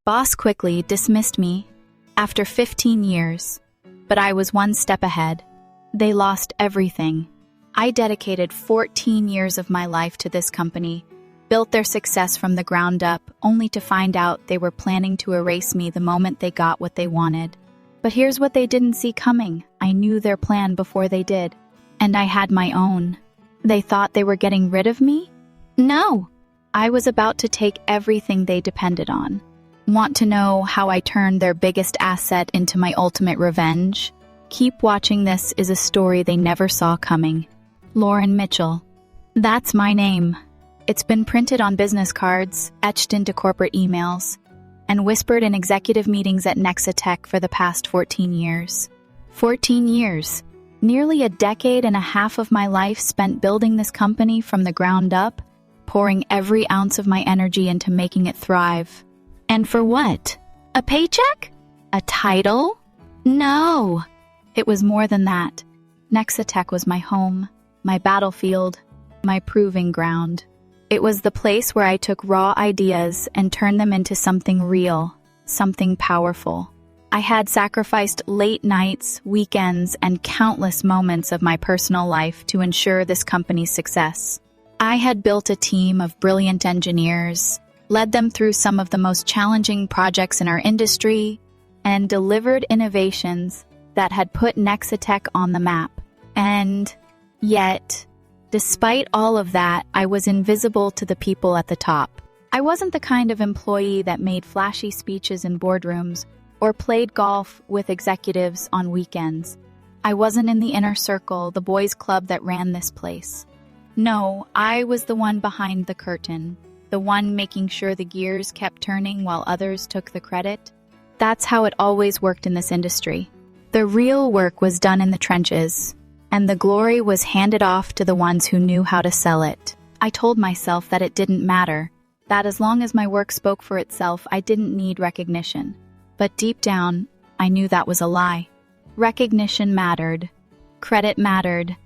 Boss quickly dismissed me after 15 years, but I was one step ahead. They lost everything. I dedicated 14 years of my life to this company, built their success from the ground up, only to find out they were planning to erase me the moment they got what they wanted. But here's what they didn't see coming. I knew their plan before they did, and I had my own. They thought they were getting rid of me? No! I was about to take everything they depended on. Want to know how I turned their biggest asset into my ultimate revenge? Keep watching. This is a story they never saw coming. Lauren Mitchell. That's my name. It's been printed on business cards, etched into corporate emails, and whispered in executive meetings at Nexatech for the past 14 years. 14 years. Nearly a decade and a half of my life spent building this company from the ground up, pouring every ounce of my energy into making it thrive. And for what? A paycheck? A title? No! It was more than that. Nexatech was my home, my battlefield, my proving ground. It was the place where I took raw ideas and turned them into something real, something powerful. I had sacrificed late nights, weekends, and countless moments of my personal life to ensure this company's success. I had built a team of brilliant engineers, led them through some of the most challenging projects in our industry, and delivered innovations that had put Nexatech on the map. And yet, despite all of that, I was invisible to the people at the top. I wasn't the kind of employee that made flashy speeches in boardrooms or played golf with executives on weekends. I wasn't in the inner circle, the boys' club that ran this place. No, I was the one behind the curtain, the one making sure the gears kept turning while others took the credit. That's how it always worked in this industry. The real work was done in the trenches, and the glory was handed off to the ones who knew how to sell it. I told myself that it didn't matter, that as long as my work spoke for itself, I didn't need recognition. But deep down, I knew that was a lie. Recognition mattered, credit mattered,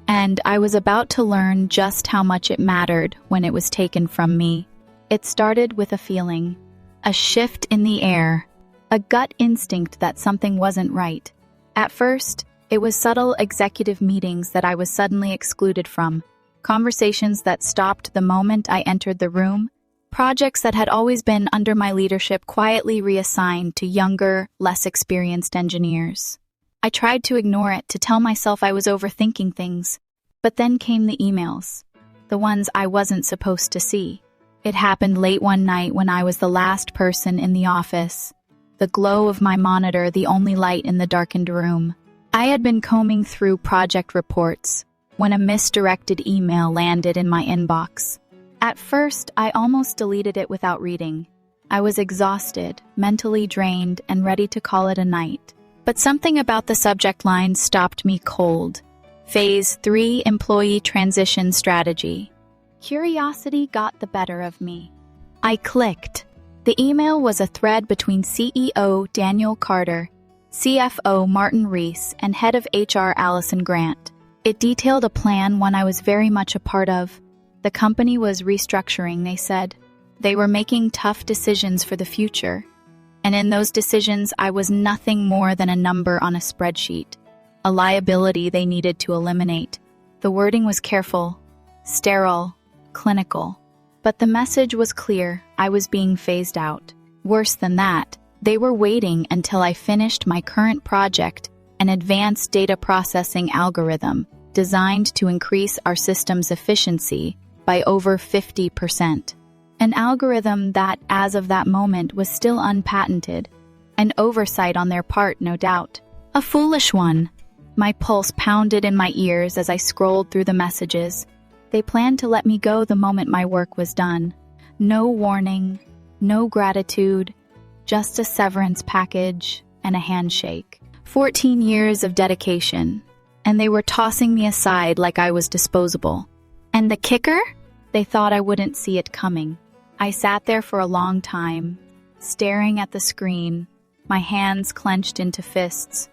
and I was about to learn just how much it mattered when it was taken from me. It started with a feeling, a shift in the air, a gut instinct that something wasn't right. At first, it was subtle executive meetings that I was suddenly excluded from, conversations that stopped the moment I entered the room, projects that had always been under my leadership quietly reassigned to younger, less experienced engineers. I tried to ignore it, to tell myself I was overthinking things, but then came the emails, the ones I wasn't supposed to see. It happened late one night when I was the last person in the office, the glow of my monitor the only light in the darkened room. I had been combing through project reports when a misdirected email landed in my inbox. At first, I almost deleted it without reading. I was exhausted, mentally drained, and ready to call it a night. But something about the subject line stopped me cold. Phase 3 Employee Transition Strategy. Curiosity got the better of me. I clicked. The email was a thread between CEO Daniel Carter, CFO Martin Reese, and Head of HR Allison Grant. It detailed a plan, one I was very much a part of. The company was restructuring, they said. They were making tough decisions for the future. And in those decisions, I was nothing more than a number on a spreadsheet, a liability they needed to eliminate. The wording was careful, sterile, clinical. But the message was clear. I was being phased out. Worse than that, they were waiting until I finished my current project, an advanced data processing algorithm designed to increase our system's efficiency by over 50%. An algorithm that, as of that moment, was still unpatented. An oversight on their part, no doubt. A foolish one. My pulse pounded in my ears as I scrolled through the messages. They planned to let me go the moment my work was done. No warning, no gratitude, just a severance package and a handshake. 14 years of dedication, and they were tossing me aside like I was disposable. And the kicker? They thought I wouldn't see it coming. I sat there for a long time, staring at the screen, my hands clenched into fists.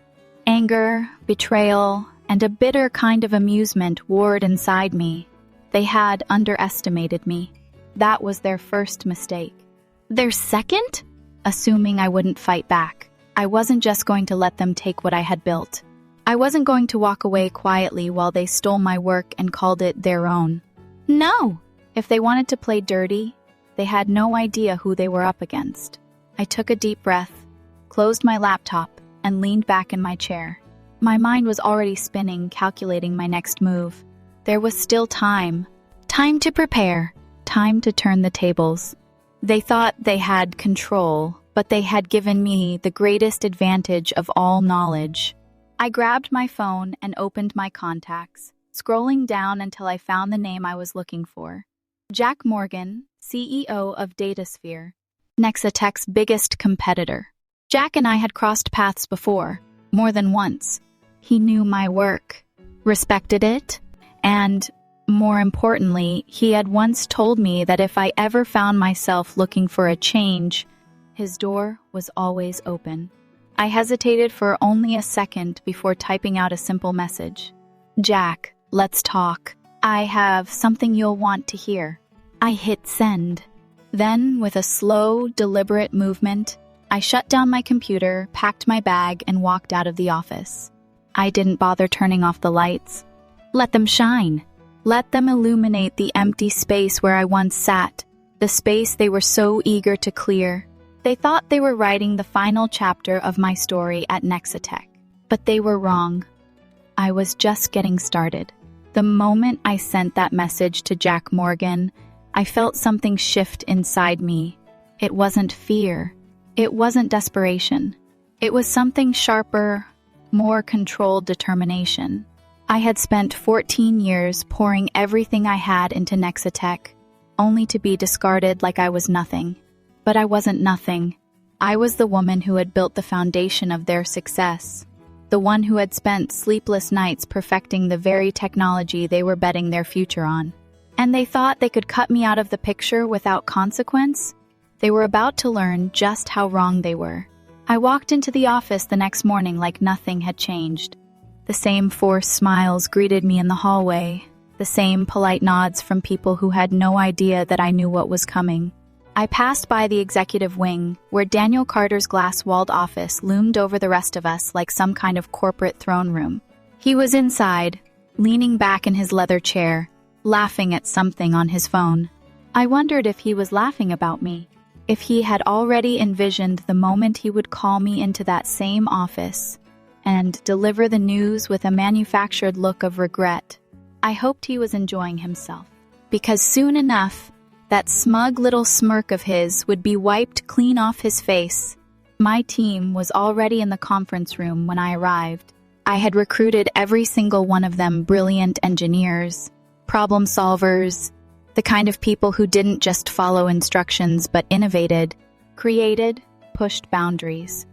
Anger, betrayal, and a bitter kind of amusement warred inside me. They had underestimated me. That was their first mistake. Their second? assuming I wouldn't fight back. I wasn't just going to let them take what I had built. I wasn't going to walk away quietly while they stole my work and called it their own. No! If they wanted to play dirty, they had no idea who they were up against. I took a deep breath, closed my laptop, and leaned back in my chair. My mind was already spinning, calculating my next move. There was still time. Time to prepare. Time to turn the tables. They thought they had control, but they had given me the greatest advantage of all knowledge. I grabbed my phone and opened my contacts, scrolling down until I found the name I was looking for. Jack Morgan, CEO of DataSphere, Nexatech's biggest competitor. Jack and I had crossed paths before, more than once. He knew my work, respected it, and, more importantly, he had once told me that if I ever found myself looking for a change, his door was always open. I hesitated for only a second before typing out a simple message. Jack, let's talk. I have something you'll want to hear. I hit send. Then, with a slow, deliberate movement, I shut down my computer, packed my bag, and walked out of the office. I didn't bother turning off the lights. Let them shine. Let them illuminate the empty space where I once sat, the space they were so eager to clear. They thought they were writing the final chapter of my story at Nexatech, but they were wrong. I was just getting started. The moment I sent that message to Jack Morgan, I felt something shift inside me. It wasn't fear. It wasn't desperation. It was something sharper, more controlled determination. I had spent 14 years pouring everything I had into Nexatech, only to be discarded like I was nothing. But I wasn't nothing. I was the woman who had built the foundation of their success, the one who had spent sleepless nights perfecting the very technology they were betting their future on. And they thought they could cut me out of the picture without consequence? They were about to learn just how wrong they were. I walked into the office the next morning like nothing had changed. The same forced smiles greeted me in the hallway, the same polite nods from people who had no idea that I knew what was coming. I passed by the executive wing, where Daniel Carter's glass-walled office loomed over the rest of us like some kind of corporate throne room. He was inside, leaning back in his leather chair, laughing at something on his phone. I wondered if he was laughing about me, if he had already envisioned the moment he would call me into that same office and deliver the news with a manufactured look of regret. I hoped he was enjoying himself, because soon enough, that smug little smirk of his would be wiped clean off his face. My team was already in the conference room when I arrived. I had recruited every single one of them brilliant engineers, problem solvers, the kind of people who didn't just follow instructions but innovated, created, pushed boundaries.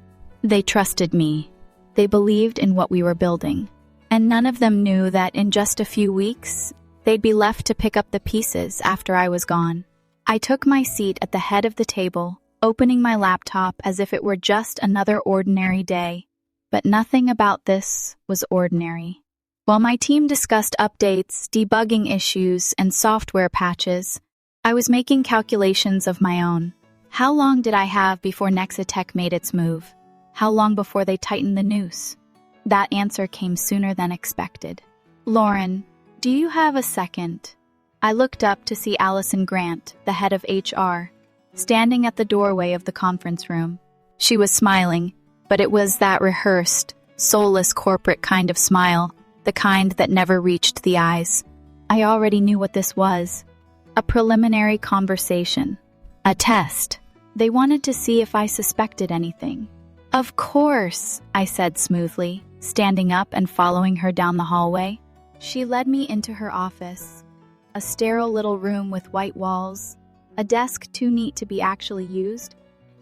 They trusted me. They believed in what we were building. And none of them knew that in just a few weeks, they'd be left to pick up the pieces after I was gone. I took my seat at the head of the table, opening my laptop as if it were just another ordinary day. But nothing about this was ordinary. While my team discussed updates, debugging issues, and software patches, I was making calculations of my own. How long did I have before Nexatech made its move? How long before they tightened the noose? That answer came sooner than expected. Lauren, do you have a second? I looked up to see Allison Grant, the head of HR, standing at the doorway of the conference room. She was smiling, but it was that rehearsed, soulless corporate kind of smile, the kind that never reached the eyes. I already knew what this was. A preliminary conversation. A test. They wanted to see if I suspected anything. Of course, I said smoothly, standing up and following her down the hallway. She led me into her office. A sterile little room with white walls, a desk too neat to be actually used,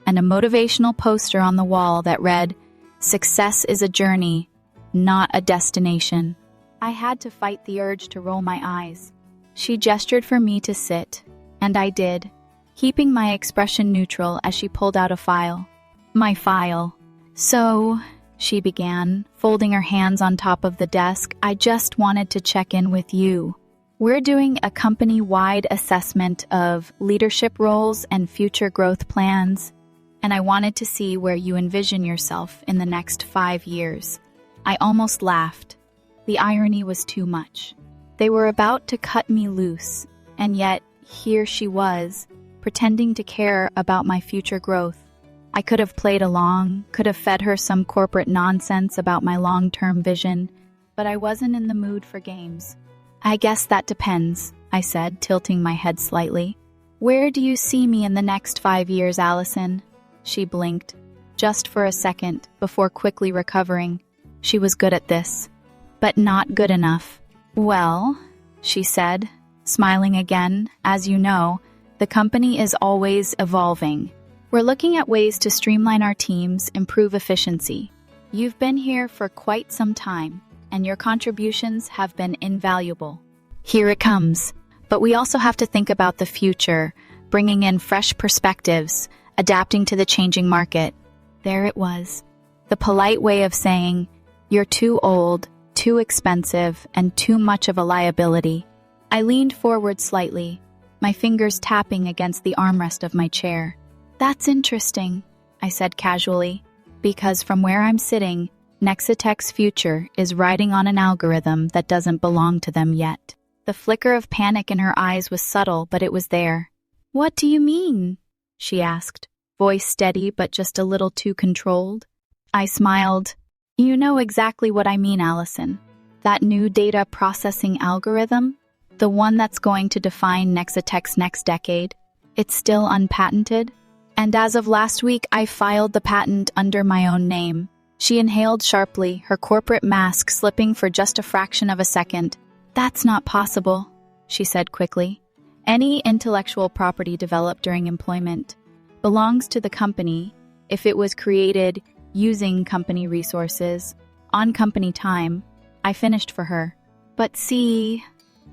and a motivational poster on the wall that read, "Success is a journey, not a destination." I had to fight the urge to roll my eyes. She gestured for me to sit, and I did, keeping my expression neutral as she pulled out a file. My file. "So," she began, folding her hands on top of the desk, "I just wanted to check in with you. We're doing a company-wide assessment of leadership roles and future growth plans, and I wanted to see where you envision yourself in the next 5 years. I almost laughed. The irony was too much. They were about to cut me loose, and yet here she was, pretending to care about my future growth. I could have played along, could have fed her some corporate nonsense about my long-term vision, but I wasn't in the mood for games. I guess that depends, I said, tilting my head slightly. Where do you see me in the next 5 years, Allison? She blinked, just for a second, before quickly recovering. She was good at this, but not good enough. Well, she said, smiling again, as you know, the company is always evolving. We're looking at ways to streamline our teams, improve efficiency. You've been here for quite some time, and your contributions have been invaluable. Here it comes. But we also have to think about the future, bringing in fresh perspectives, adapting to the changing market. There it was. The polite way of saying, you're too old, too expensive, and too much of a liability. I leaned forward slightly, my fingers tapping against the armrest of my chair. That's interesting, I said casually, because from where I'm sitting, Nexitech's future is riding on an algorithm that doesn't belong to them yet. The flicker of panic in her eyes was subtle, but it was there. What do you mean? She asked, voice steady but just a little too controlled. I smiled. You know exactly what I mean, Allison. That new data processing algorithm, the one that's going to define Nexitech's next decade, it's still unpatented. And as of last week, I filed the patent under my own name. She inhaled sharply, her corporate mask slipping for just a fraction of a second. That's not possible, she said quickly. Any intellectual property developed during employment belongs to the company if it was created using company resources, on company time. I finished for her. But see,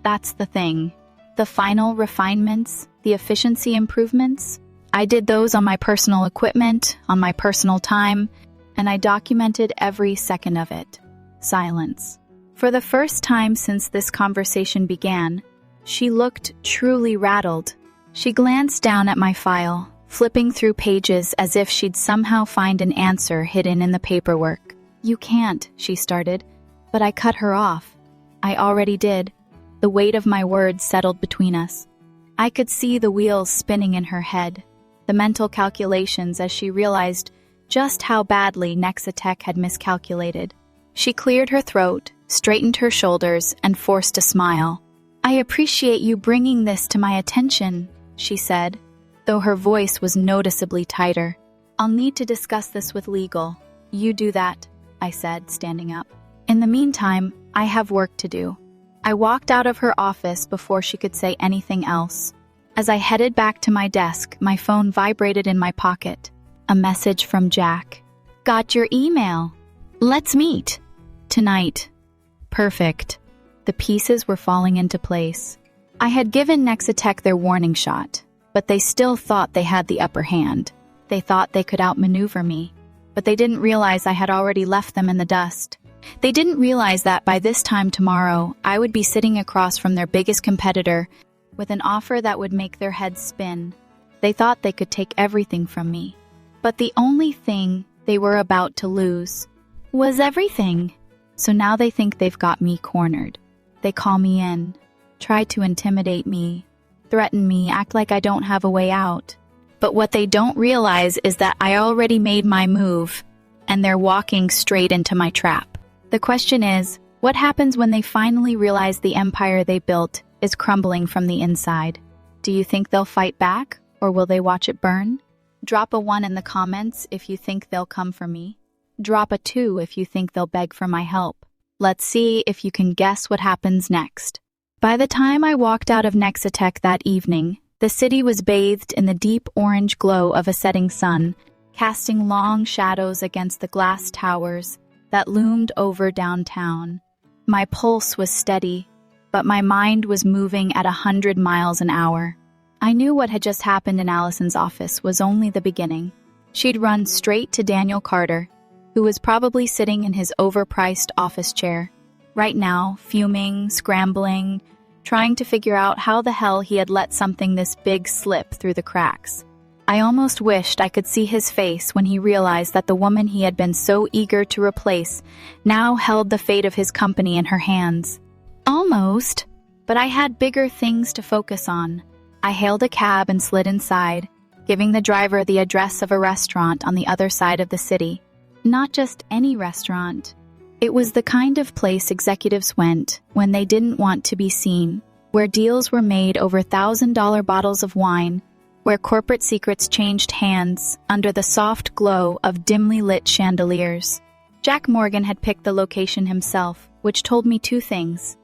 that's the thing. The final refinements, the efficiency improvements, I did those on my personal equipment, on my personal time, and I documented every second of it. Silence. For the first time since this conversation began, she looked truly rattled. She glanced down at my file, flipping through pages as if she'd somehow find an answer hidden in the paperwork. You can't, she started, but I cut her off. I already did. The weight of my words settled between us. I could see the wheels spinning in her head, the mental calculations as she realized just how badly Nexitech had miscalculated. She cleared her throat, straightened her shoulders, and forced a smile. I appreciate you bringing this to my attention, she said, though her voice was noticeably tighter. I'll need to discuss this with legal. You do that, I said, standing up. In the meantime, I have work to do. I walked out of her office before she could say anything else. As I headed back to my desk, my phone vibrated in my pocket. A message from Jack. Got your email. Let's meet. Tonight. Perfect. The pieces were falling into place. I had given Nexitech their warning shot, but they still thought they had the upper hand. They thought they could outmaneuver me, but they didn't realize I had already left them in the dust. They didn't realize that by this time tomorrow, I would be sitting across from their biggest competitor with an offer that would make their heads spin. They thought they could take everything from me. But the only thing they were about to lose was everything. So now they think they've got me cornered. They call me in, try to intimidate me, threaten me, act like I don't have a way out. But what they don't realize is that I already made my move, and they're walking straight into my trap. The question is, what happens when they finally realize the empire they built is crumbling from the inside? Do you think they'll fight back, or will they watch it burn? Drop a 1 in the comments if you think they'll come for me. Drop a 2 if you think they'll beg for my help. Let's see if you can guess what happens next. By the time I walked out of Nexitech that evening, the city was bathed in the deep orange glow of a setting sun, casting long shadows against the glass towers that loomed over downtown. My pulse was steady, but my mind was moving at 100 miles an hour. I knew what had just happened in Allison's office was only the beginning. She'd run straight to Daniel Carter, who was probably sitting in his overpriced office chair, right now, fuming, scrambling, trying to figure out how the hell he had let something this big slip through the cracks. I almost wished I could see his face when he realized that the woman he had been so eager to replace now held the fate of his company in her hands. Almost, but I had bigger things to focus on. I hailed a cab and slid inside, giving the driver the address of a restaurant on the other side of the city. Not just any restaurant. It was the kind of place executives went when they didn't want to be seen, where deals were made over $1,000 bottles of wine, where corporate secrets changed hands under the soft glow of dimly lit chandeliers. Jack Morgan had picked the location himself, which told me two things.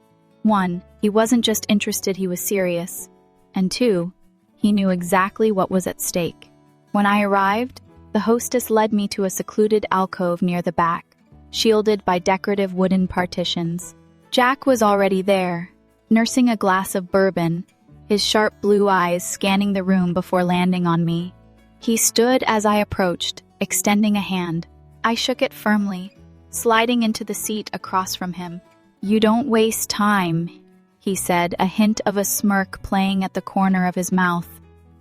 One, he wasn't just interested, he was serious. And two, he knew exactly what was at stake. When I arrived, the hostess led me to a secluded alcove near the back, shielded by decorative wooden partitions. Jack was already there, nursing a glass of bourbon, his sharp blue eyes scanning the room before landing on me. He stood as I approached, extending a hand. I shook it firmly, sliding into the seat across from him. "You don't waste time," he said, a hint of a smirk playing at the corner of his mouth.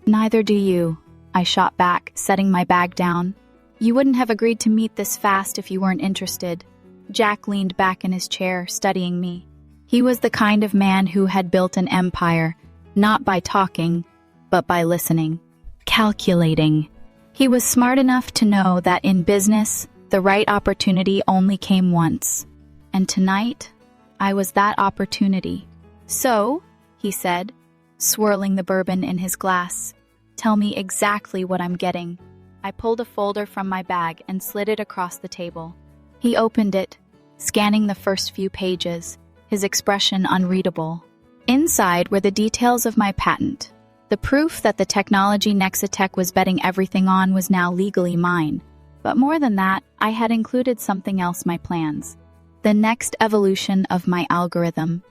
"Neither do you," I shot back, setting my bag down. "You wouldn't have agreed to meet this fast if you weren't interested." Jack leaned back in his chair, studying me. He was the kind of man who had built an empire, not by talking, but by listening. Calculating. He was smart enough to know that in business, the right opportunity only came once. And tonight, I was that opportunity. "So," he said, swirling the bourbon in his glass, "tell me exactly what I'm getting." I pulled a folder from my bag and slid it across the table. He opened it, scanning the first few pages, his expression unreadable. Inside were the details of my patent. The proof that the technology Nexitech was betting everything on was now legally mine. But more than that, I had included something else: my plans. The next evolution of my algorithm.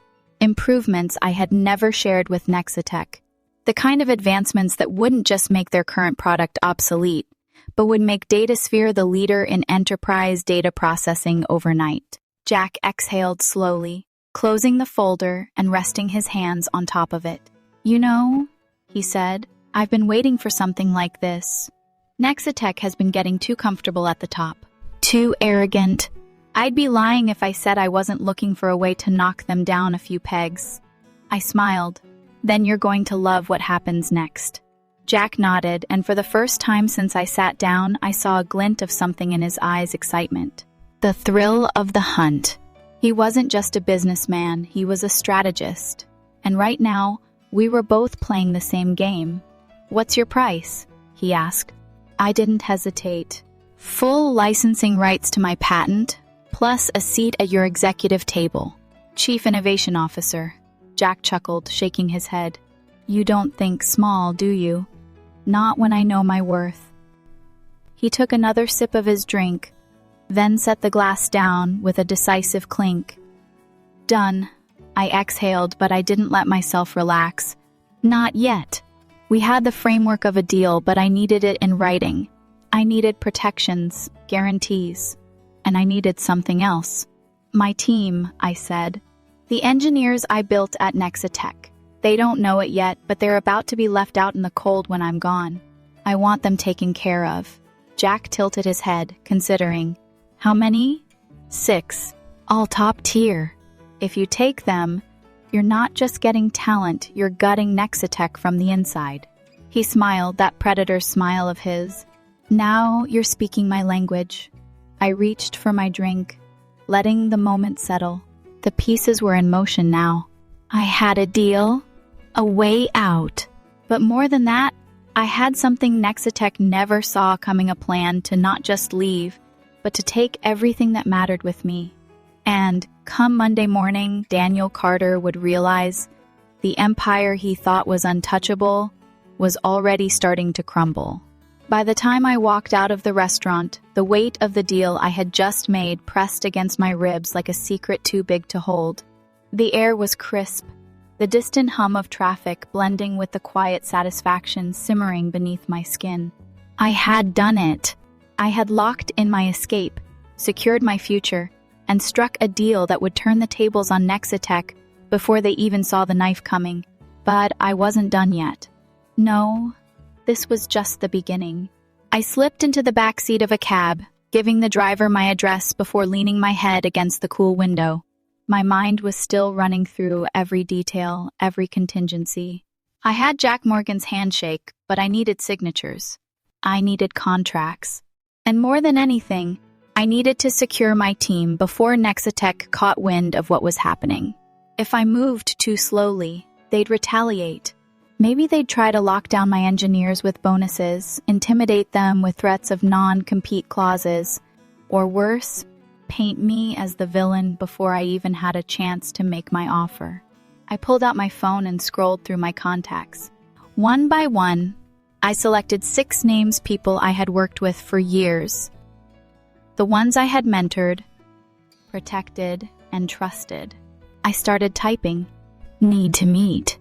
Improvements I had never shared with Nexitech. The kind of advancements that wouldn't just make their current product obsolete, but would make DataSphere the leader in enterprise data processing overnight. Jack exhaled slowly, closing the folder and resting his hands on top of it. "You know," he said, "I've been waiting for something like this. Nexitech has been getting too comfortable at the top. Too arrogant. I'd be lying if I said I wasn't looking for a way to knock them down a few pegs." I smiled. "Then you're going to love what happens next." Jack nodded, and for the first time since I sat down, I saw a glint of something in his eyes: excitement. The thrill of the hunt. He wasn't just a businessman, he was a strategist. And right now, we were both playing the same game. "What's your price?" he asked. I didn't hesitate. "Full licensing rights to my patent, plus a seat at your executive table." "Chief Innovation Officer," Jack chuckled, shaking his head. "You don't think small, do you? Not when I know my worth." He took another sip of his drink, then set the glass down with a decisive clink. "Done." I exhaled, but I didn't let myself relax. Not yet. We had the framework of a deal, but I needed it in writing. I needed protections, guarantees, and I needed something else. "My team," I said. "The engineers I built at Nexitech. They don't know it yet, but they're about to be left out in the cold when I'm gone. I want them taken care of." Jack tilted his head, considering. "How many?" 6. All top tier. If you take them, you're not just getting talent, you're gutting Nexitech from the inside." He smiled, that predator smile of his. "Now you're speaking my language." I reached for my drink, letting the moment settle. The pieces were in motion now. I had a deal, a way out. But more than that, I had something Nexitech never saw coming: a plan to not just leave, but to take everything that mattered with me. And come Monday morning, Daniel Carter would realize the empire he thought was untouchable was already starting to crumble. By the time I walked out of the restaurant, the weight of the deal I had just made pressed against my ribs like a secret too big to hold. The air was crisp, the distant hum of traffic blending with the quiet satisfaction simmering beneath my skin. I had done it. I had locked in my escape, secured my future, and struck a deal that would turn the tables on Nexitech before they even saw the knife coming. But I wasn't done yet. No, this was just the beginning. I slipped into the back seat of a cab, giving the driver my address before leaning my head against the cool window. My mind was still running through every detail, every contingency. I had Jack Morgan's handshake, but I needed signatures. I needed contracts. And more than anything, I needed to secure my team before Nexatech caught wind of what was happening. If I moved too slowly, they'd retaliate. Maybe they'd try to lock down my engineers with bonuses, intimidate them with threats of non-compete clauses, or worse, paint me as the villain before I even had a chance to make my offer. I pulled out my phone and scrolled through my contacts. One by one, I selected 6 names people I had worked with for years. The ones I had mentored, protected, and trusted. I started typing. Need to meet.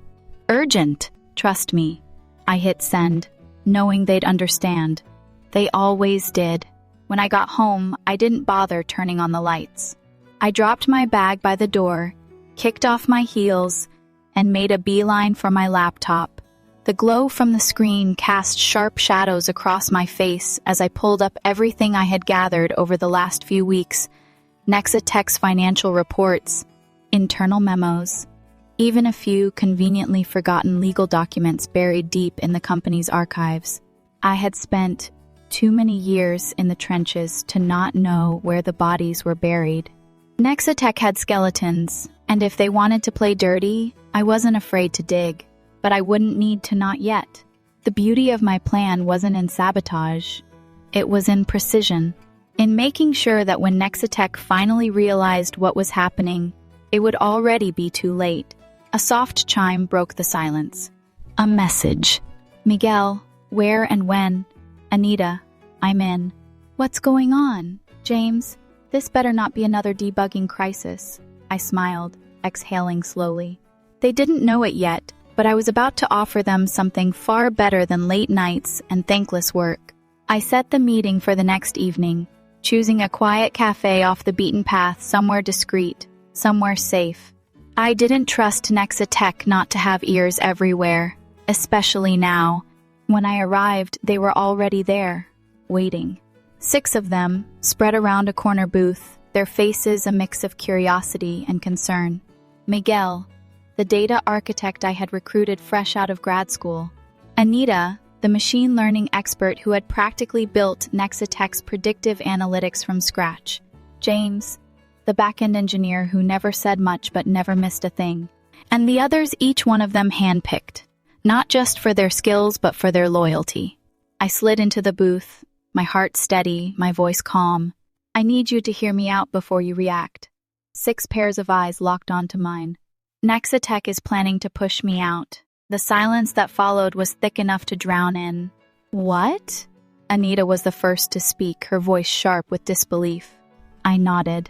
Urgent. Trust me. I hit send, knowing they'd understand. They always did. When I got home, I didn't bother turning on the lights. I dropped my bag by the door, kicked off my heels, and made a beeline for my laptop. The glow from the screen cast sharp shadows across my face as I pulled up everything I had gathered over the last few weeks. Nexatech's financial reports, internal memos, even a few conveniently forgotten legal documents buried deep in the company's archives. I had spent too many years in the trenches to not know where the bodies were buried. Nexatech had skeletons, and if they wanted to play dirty, I wasn't afraid to dig. But I wouldn't need to not yet. The beauty of my plan wasn't in sabotage. It was in precision. In making sure that when Nexatech finally realized what was happening, it would already be too late. A soft chime broke the silence. A message. Miguel, where and when? Anita, I'm in. What's going on? James, this better not be another debugging crisis. I smiled, exhaling slowly. They didn't know it yet, but I was about to offer them something far better than late nights and thankless work. I set the meeting for the next evening, choosing a quiet cafe off the beaten path, somewhere discreet, somewhere safe. I didn't trust Nexatech not to have ears everywhere, especially now. When I arrived, they were already there, waiting. 6 of them, spread around a corner booth, their faces a mix of curiosity and concern. Miguel, the data architect I had recruited fresh out of grad school. Anita, the machine learning expert who had practically built Nexatech's predictive analytics from scratch. James, the back-end engineer who never said much but never missed a thing. And the others, each one of them handpicked, not just for their skills but for their loyalty. I slid into the booth, my heart steady, my voice calm. I need you to hear me out before you react. 6 pairs of eyes locked onto mine. Nexatech is planning to push me out. The silence that followed was thick enough to drown in. What? Anita was the first to speak, her voice sharp with disbelief. I nodded.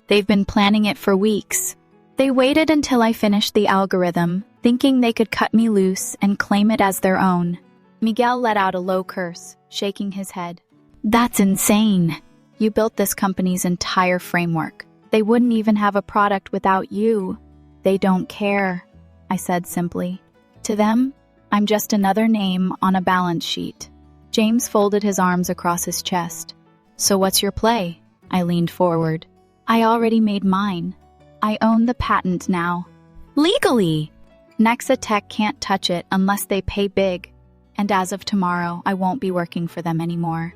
They've been planning it for weeks. They waited until I finished the algorithm, thinking they could cut me loose and claim it as their own. Miguel let out a low curse, shaking his head. That's insane. You built this company's entire framework. They wouldn't even have a product without you. They don't care, I said simply. To them, I'm just another name on a balance sheet. James folded his arms across his chest. So what's your play? I leaned forward. I already made mine. I own the patent now. Legally! Nexatech can't touch it unless they pay big. And as of tomorrow, I won't be working for them anymore.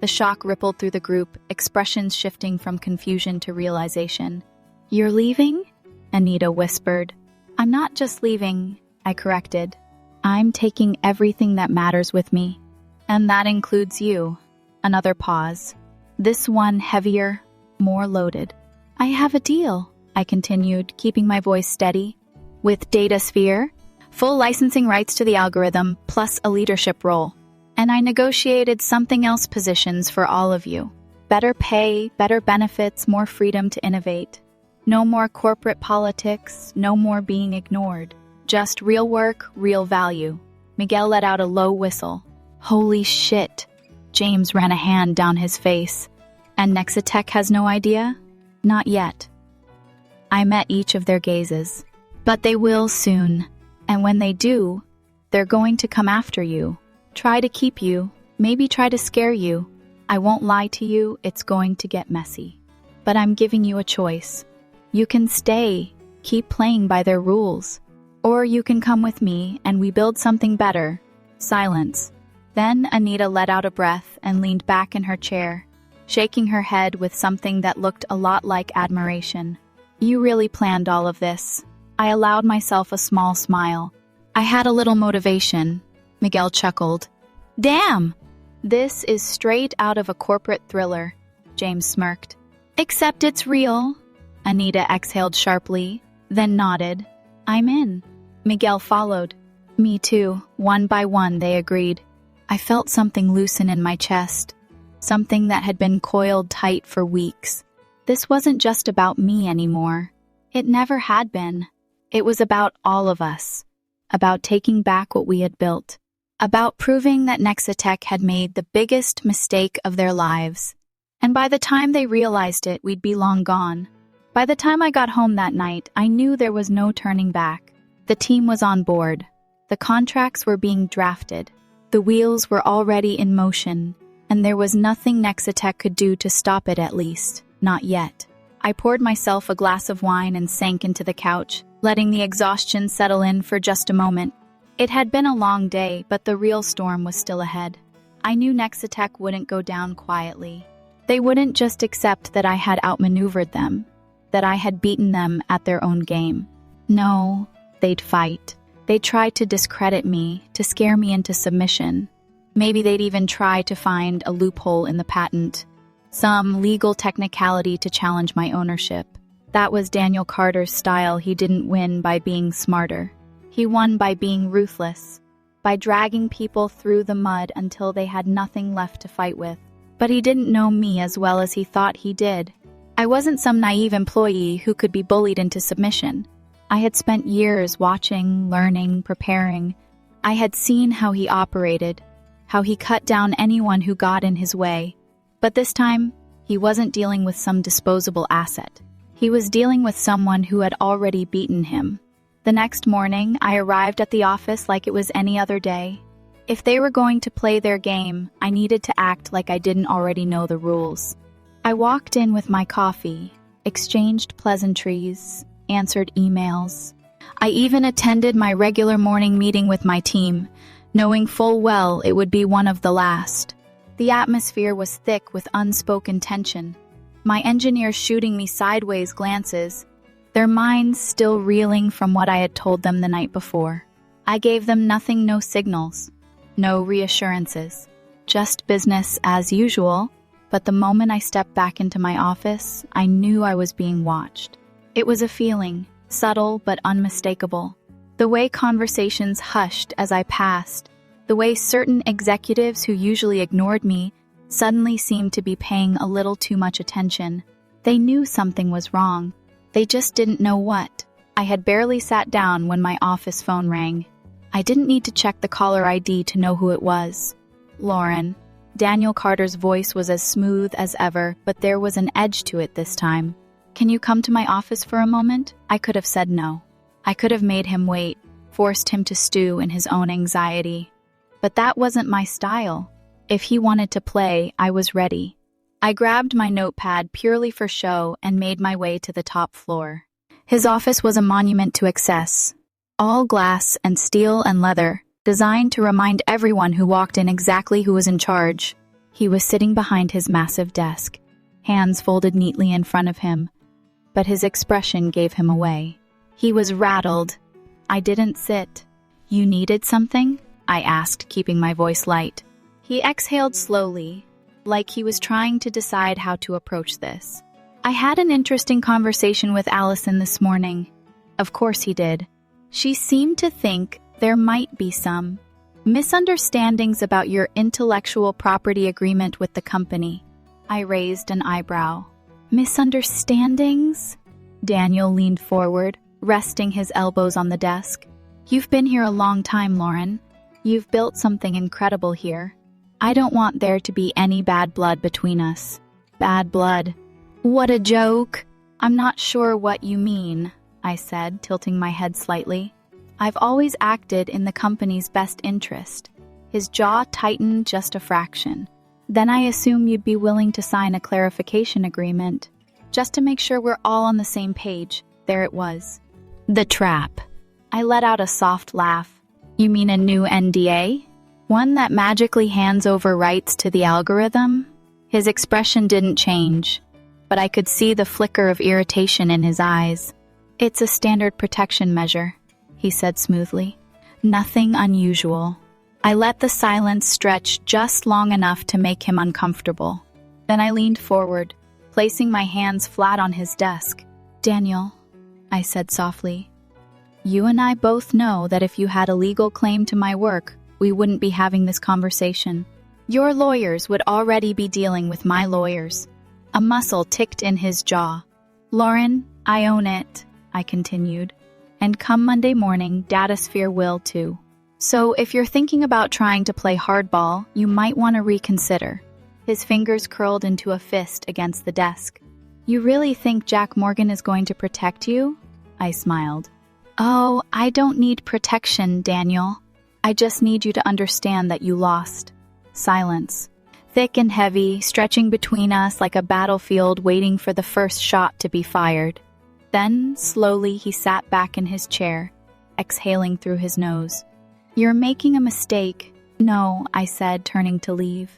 The shock rippled through the group, expressions shifting from confusion to realization. You're leaving? Anita whispered. I'm not just leaving, I corrected. I'm taking everything that matters with me. And that includes you. Another pause. This one heavier, more loaded. I have a deal, I continued, keeping my voice steady. With DataSphere, full licensing rights to the algorithm, plus a leadership role. And I negotiated something else positions for all of you. Better pay, better benefits, more freedom to innovate. No more corporate politics, no more being ignored. Just real work, real value. Miguel let out a low whistle. Holy shit. James ran a hand down his face. And Nexatech has no idea? Not yet. I met each of their gazes. But they will soon. And when they do, they're going to come after you. Try to keep you, maybe try to scare you. I won't lie to you, it's going to get messy. But I'm giving you a choice. You can stay, keep playing by their rules. Or you can come with me and we build something better. Silence. Then Anita let out a breath and leaned back in her chair, shaking her head with something that looked a lot like admiration. You really planned all of this. I allowed myself a small smile. I had a little motivation. Miguel chuckled. Damn! This is straight out of a corporate thriller, James smirked. Except it's real. Anita exhaled sharply, then nodded. I'm in. Miguel followed. Me too. One by one, they agreed. I felt something loosen in my chest, something that had been coiled tight for weeks. This wasn't just about me anymore. It never had been. It was about all of us, about taking back what we had built, about proving that Nexatech had made the biggest mistake of their lives. And by the time they realized it, we'd be long gone. By the time I got home that night, I knew there was no turning back. The team was on board. The contracts were being drafted. The wheels were already in motion, and there was nothing Nexatech could do to stop it, at least. Not yet. I poured myself a glass of wine and sank into the couch, letting the exhaustion settle in for just a moment. It had been a long day, but the real storm was still ahead. I knew Nexatech wouldn't go down quietly. They wouldn't just accept that I had outmaneuvered them, that I had beaten them at their own game. No, they'd fight. They'd try to discredit me, to scare me into submission. Maybe they'd even try to find a loophole in the patent, some legal technicality to challenge my ownership. That was Daniel Carter's style. He didn't win by being smarter. He won by being ruthless, by dragging people through the mud until they had nothing left to fight with. But he didn't know me as well as he thought he did. I wasn't some naive employee who could be bullied into submission. I had spent years watching, learning, preparing. I had seen how he operated, how he cut down anyone who got in his way. But this time, he wasn't dealing with some disposable asset. He was dealing with someone who had already beaten him. The next morning, I arrived at the office like it was any other day. If they were going to play their game, I needed to act like I didn't already know the rules. I walked in with my coffee, exchanged pleasantries, answered emails. I even attended my regular morning meeting with my team, knowing full well it would be one of the last. The atmosphere was thick with unspoken tension. My engineers shooting me sideways glances, their minds still reeling from what I had told them the night before. I gave them nothing, no signals, no reassurances, just business as usual. But the moment I stepped back into my office, I knew I was being watched. It was a feeling, subtle but unmistakable. The way conversations hushed as I passed, the way certain executives who usually ignored me suddenly seemed to be paying a little too much attention. They knew something was wrong. They just didn't know what. I had barely sat down when my office phone rang. I didn't need to check the caller ID to know who it was. Lauren. Daniel Carter's voice was as smooth as ever, but there was an edge to it this time. Can you come to my office for a moment? I could have said no. I could have made him wait, forced him to stew in his own anxiety. But that wasn't my style. If he wanted to play, I was ready. I grabbed my notepad purely for show and made my way to the top floor. His office was a monument to excess. All glass and steel and leather, designed to remind everyone who walked in exactly who was in charge. He was sitting behind his massive desk, hands folded neatly in front of him, but his expression gave him away. He was rattled. I didn't sit. You needed something? I asked, keeping my voice light. He exhaled slowly, like he was trying to decide how to approach this. I had an interesting conversation with Allison this morning. Of course he did. She seemed to think there might be some misunderstandings about your intellectual property agreement with the company. I raised an eyebrow. Misunderstandings? Daniel leaned forward, resting his elbows on the desk. You've been here a long time, Lauren. You've built something incredible here. I don't want there to be any bad blood between us. Bad blood? What a joke! I'm not sure what you mean, I said, tilting my head slightly. I've always acted in the company's best interest. His jaw tightened just a fraction. Then I assume you'd be willing to sign a clarification agreement, just to make sure we're all on the same page. There it was. The trap. I let out a soft laugh. You mean a new NDA? One that magically hands over rights to the algorithm? His expression didn't change, but I could see the flicker of irritation in his eyes. It's a standard protection measure, he said smoothly. Nothing unusual. I let the silence stretch just long enough to make him uncomfortable. Then I leaned forward, placing my hands flat on his desk. Daniel, I said softly, you and I both know that if you had a legal claim to my work, we wouldn't be having this conversation. Your lawyers would already be dealing with my lawyers. A muscle ticked in his jaw. Lauren, I own it, I continued. And come Monday morning, Datasphere will too. So if you're thinking about trying to play hardball, you might want to reconsider. His fingers curled into a fist against the desk. You really think Jack Morgan is going to protect you? I smiled. Oh, I don't need protection, Daniel. I just need you to understand that you lost. Silence. Thick and heavy, stretching between us like a battlefield waiting for the first shot to be fired. Then, slowly, he sat back in his chair, exhaling through his nose. You're making a mistake. No, I said, turning to leave.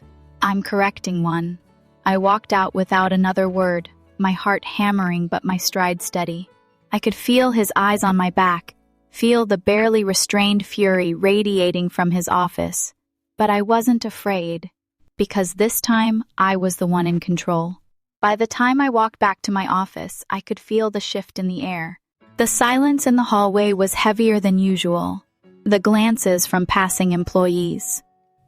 I'm correcting one. I walked out without another word, my heart hammering but my stride steady. I could feel his eyes on my back, feel the barely restrained fury radiating from his office. But I wasn't afraid, because this time I was the one in control. By the time I walked back to my office, I could feel the shift in the air. The silence in the hallway was heavier than usual. The glances from passing employees.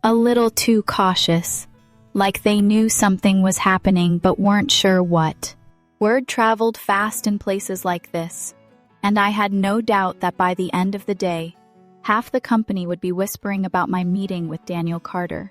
A little too cautious, like they knew something was happening but weren't sure what. Word traveled fast in places like this, and I had no doubt that by the end of the day, half the company would be whispering about my meeting with Daniel Carter.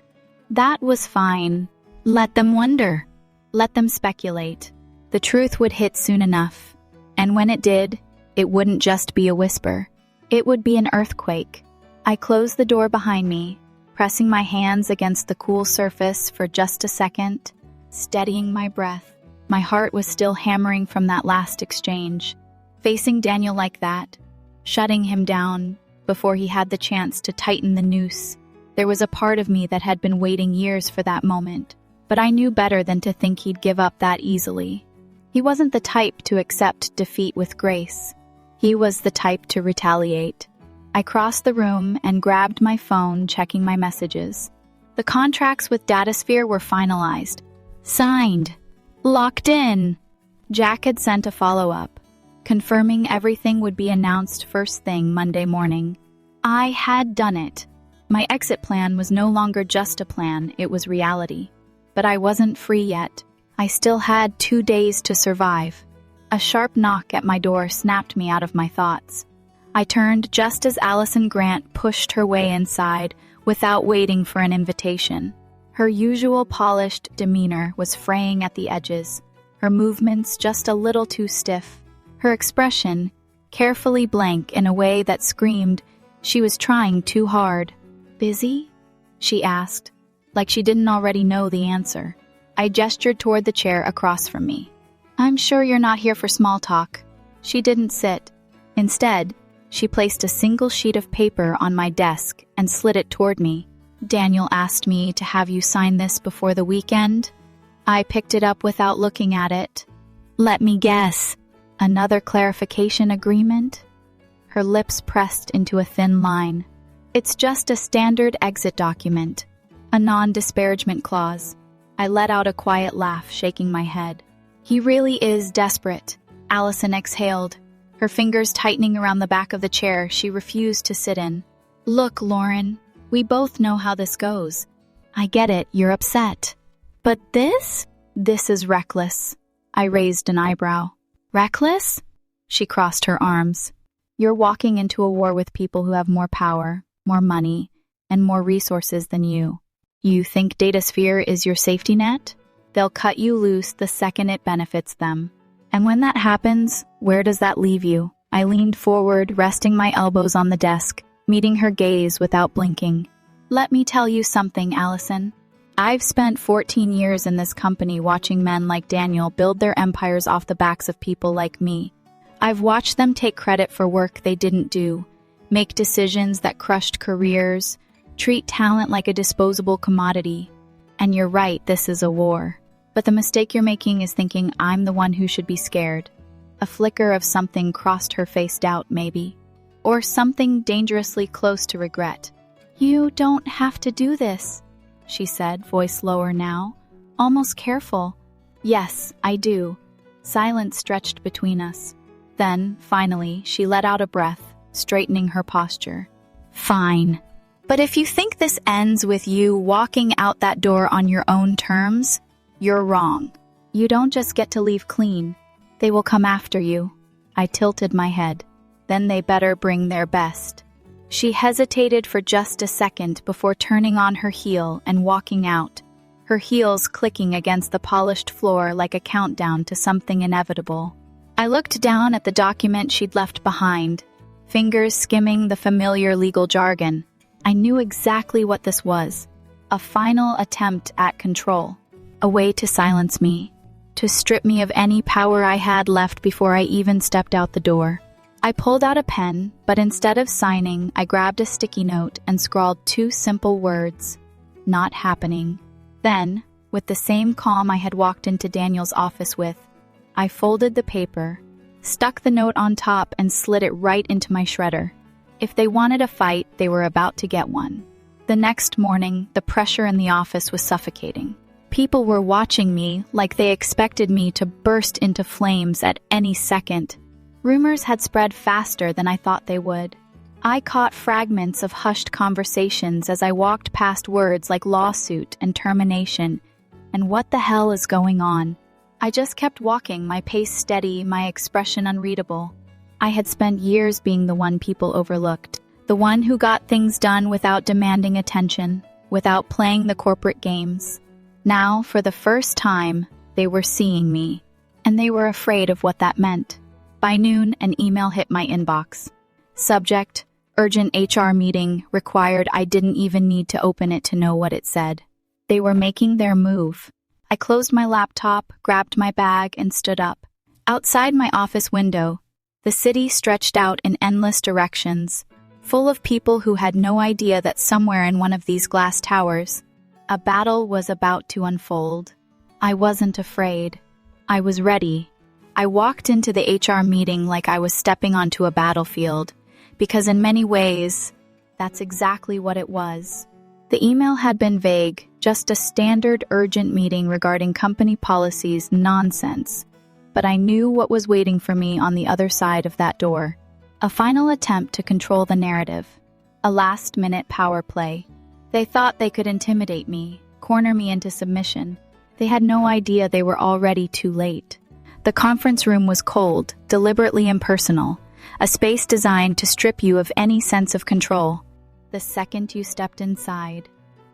That was fine. Let them wonder. Let them speculate. The truth would hit soon enough. And when it did, it wouldn't just be a whisper. It would be an earthquake. I closed the door behind me, pressing my hands against the cool surface for just a second, steadying my breath. My heart was still hammering from that last exchange. Facing Daniel like that, shutting him down before he had the chance to tighten the noose. There was a part of me that had been waiting years for that moment, but I knew better than to think he'd give up that easily. He wasn't the type to accept defeat with grace. He was the type to retaliate. I crossed the room and grabbed my phone, checking my messages. The contracts with Datasphere were finalized. Signed. Locked in. Jack had sent a follow-up, confirming everything would be announced first thing Monday morning. I had done it. My exit plan was no longer just a plan, it was reality. But I wasn't free yet. I still had 2 days to survive. A sharp knock at my door snapped me out of my thoughts. I turned just as Allison Grant pushed her way inside without waiting for an invitation. Her usual polished demeanor was fraying at the edges, her movements just a little too stiff, her expression carefully blank in a way that screamed she was trying too hard. Busy? She asked, like she didn't already know the answer. I gestured toward the chair across from me. I'm sure you're not here for small talk. She didn't sit. Instead, she placed a single sheet of paper on my desk and slid it toward me. Daniel asked me to have you sign this before the weekend. I picked it up without looking at it. Let me guess. Another clarification agreement? Her lips pressed into a thin line. It's just a standard exit document. A non-disparagement clause. I let out a quiet laugh, shaking my head. He really is desperate. Allison exhaled, her fingers tightening around the back of the chair she refused to sit in. Look, Lauren, we both know how this goes. I get it, you're upset. But this? This is reckless. I raised an eyebrow. Reckless? She crossed her arms. You're walking into a war with people who have more power, more money, and more resources than you. You think Datasphere is your safety net? They'll cut you loose the second it benefits them. And when that happens, where does that leave you? I leaned forward, resting my elbows on the desk, meeting her gaze without blinking. Let me tell you something, Allison. I've spent 14 years in this company watching men like Daniel build their empires off the backs of people like me. I've watched them take credit for work they didn't do, make decisions that crushed careers, treat talent like a disposable commodity. And you're right, this is a war. But the mistake you're making is thinking I'm the one who should be scared. A flicker of something crossed her face, doubt maybe. Or something dangerously close to regret. You don't have to do this, she said, voice lower now, almost careful. Yes, I do. Silence stretched between us. Then, finally, she let out a breath, straightening her posture. Fine. But if you think this ends with you walking out that door on your own terms, you're wrong. You don't just get to leave clean. They will come after you. I tilted my head. Then they better bring their best. She hesitated for just a second before turning on her heel and walking out, her heels clicking against the polished floor like a countdown to something inevitable. I looked down at the document she'd left behind, fingers skimming the familiar legal jargon. I knew exactly what this was. A final attempt at control. A way to silence me. To strip me of any power I had left before I even stepped out the door. I pulled out a pen, but instead of signing, I grabbed a sticky note and scrawled 2 simple words. Not happening. Then, with the same calm I had walked into Daniel's office with, I folded the paper, stuck the note on top, and slid it right into my shredder. If they wanted a fight, they were about to get one. The next morning, the pressure in the office was suffocating. People were watching me like they expected me to burst into flames at any second. Rumors had spread faster than I thought they would. I caught fragments of hushed conversations as I walked past words like lawsuit and termination. And what the hell is going on? I just kept walking, my pace steady, my expression unreadable. I had spent years being the one people overlooked, the one who got things done without demanding attention, without playing the corporate games. Now, for the first time, they were seeing me, and they were afraid of what that meant. By noon, an email hit my inbox. Subject, urgent HR meeting, required. I didn't even need to open it to know what it said. They were making their move. I closed my laptop, grabbed my bag, and stood up. Outside my office window, the city stretched out in endless directions, full of people who had no idea that somewhere in one of these glass towers, a battle was about to unfold. I wasn't afraid. I was ready. I walked into the HR meeting like I was stepping onto a battlefield, because in many ways, that's exactly what it was. The email had been vague, just a standard urgent meeting regarding company policies nonsense. But I knew what was waiting for me on the other side of that door. A final attempt to control the narrative. A last-minute power play. They thought they could intimidate me, corner me into submission. They had no idea they were already too late. The conference room was cold, deliberately impersonal, a space designed to strip you of any sense of control. The second you stepped inside,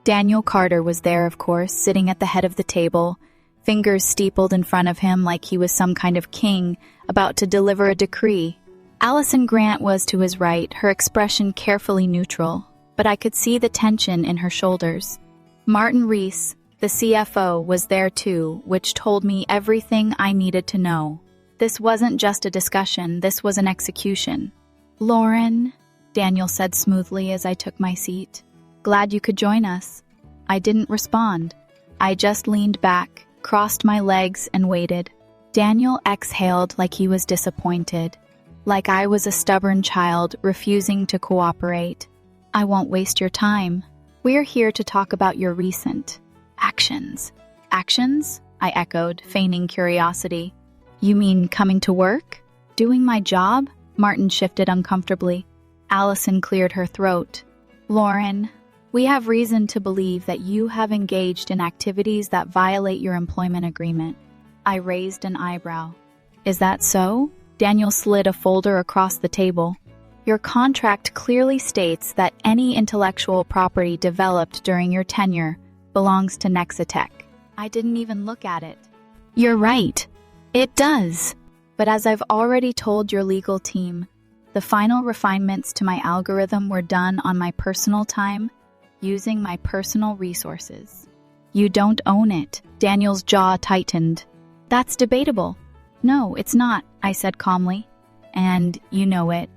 Daniel Carter was there, of course, sitting at the head of the table, fingers steepled in front of him like he was some kind of king about to deliver a decree. Allison Grant was to his right, her expression carefully neutral, but I could see the tension in her shoulders. Martin Rees, the CFO, was there too, which told me everything I needed to know. This wasn't just a discussion, this was an execution. Lauren, Daniel said smoothly as I took my seat. Glad you could join us. I didn't respond. I just leaned back, crossed my legs, and waited. Daniel exhaled like he was disappointed, like I was a stubborn child refusing to cooperate. I won't waste your time. We're here to talk about your recent actions. Actions? I echoed, feigning curiosity. You mean coming to work? Doing my job? Martin shifted uncomfortably. Allison cleared her throat. Lauren, we have reason to believe that you have engaged in activities that violate your employment agreement. I raised an eyebrow. Is that so? Daniel slid a folder across the table. Your contract clearly states that any intellectual property developed during your tenure belongs to Nexitech. I didn't even look at it. You're right. It does. But as I've already told your legal team, the final refinements to my algorithm were done on my personal time. using my personal resources. You don't own it. Daniel's jaw tightened. That's debatable. No, it's not, I said calmly. And you know it.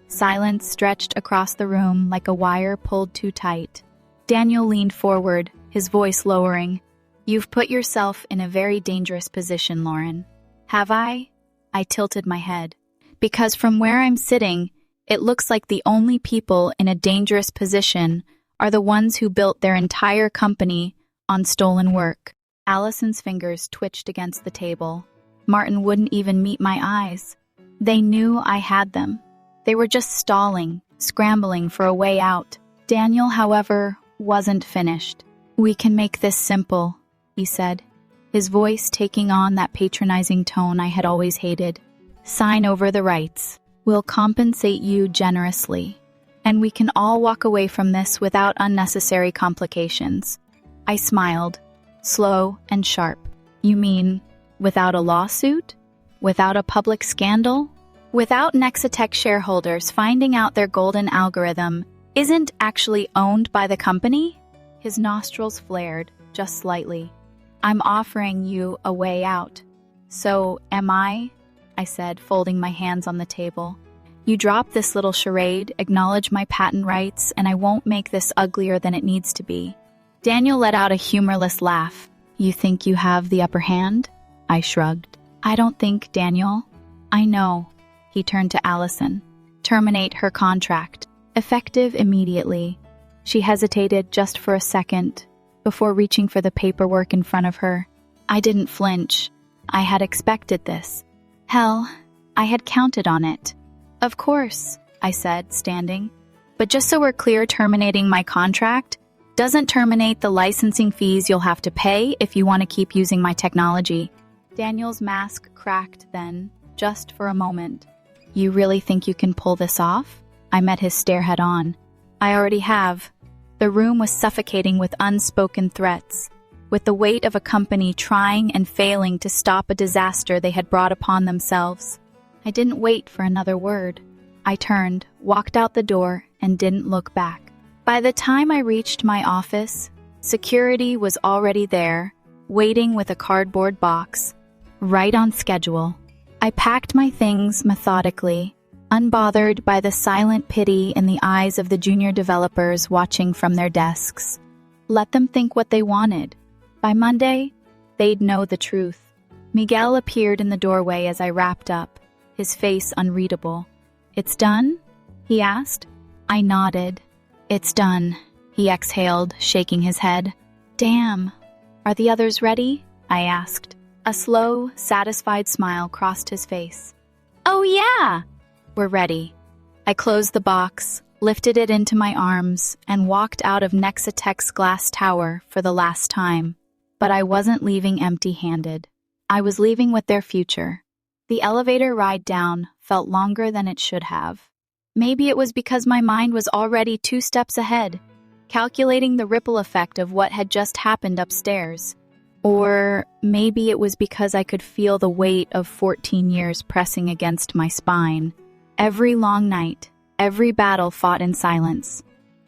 Silence stretched across the room like a wire pulled too tight. Daniel leaned forward, his voice lowering. You've put yourself in a very dangerous position, Lauren. Have I? I tilted my head. Because from where I'm sitting, it looks like the only people in a dangerous position are the ones who built their entire company on stolen work. Allison's fingers twitched against the table. Martin wouldn't even meet my eyes. They knew I had them. They were just stalling, scrambling for a way out. Daniel, however, wasn't finished. We can make this simple, he said, his voice taking on that patronizing tone I had always hated. Sign over the rights. We'll compensate you generously, and we can all walk away from this without unnecessary complications. I smiled, slow and sharp. You mean without a lawsuit? Without a public scandal? Without Nexitech shareholders finding out their golden algorithm isn't actually owned by the company? His nostrils flared, just slightly. I'm offering you a way out. So, am I? I said, folding my hands on the table. You drop this little charade, acknowledge my patent rights, and I won't make this uglier than it needs to be. Daniel let out a humorless laugh. You think you have the upper hand? I shrugged. I don't think, Daniel. I know. He turned to Allison. Terminate her contract. Effective immediately. She hesitated just for a second before reaching for the paperwork in front of her. I didn't flinch. I had expected this. Hell, I had counted on it. Of course, I said, standing. But just so we're clear, terminating my contract doesn't terminate the licensing fees you'll have to pay if you want to keep using my technology. Daniel's mask cracked then, just for a moment. You really think you can pull this off? I met his stare head on. I already have. The room was suffocating with unspoken threats, with the weight of a company trying and failing to stop a disaster they had brought upon themselves. I didn't wait for another word. I turned, walked out the door, and didn't look back. By the time I reached my office, security was already there, waiting with a cardboard box, right on schedule. I packed my things methodically, unbothered by the silent pity in the eyes of the junior developers watching from their desks. Let them think what they wanted. By Monday, they'd know the truth. Miguel appeared in the doorway as I wrapped up, his face unreadable. It's done? He asked. I nodded. It's done, he exhaled, shaking his head. Damn. Are the others ready? I asked. A slow, satisfied smile crossed his face. Oh yeah! We're ready. I closed the box, lifted it into my arms, and walked out of Nexitech's glass tower for the last time. But I wasn't leaving empty-handed. I was leaving with their future. The elevator ride down felt longer than it should have. Maybe it was because my mind was already 2 steps ahead, calculating the ripple effect of what had just happened upstairs. Or maybe it was because I could feel the weight of 14 years pressing against my spine. Every long night, every battle fought in silence.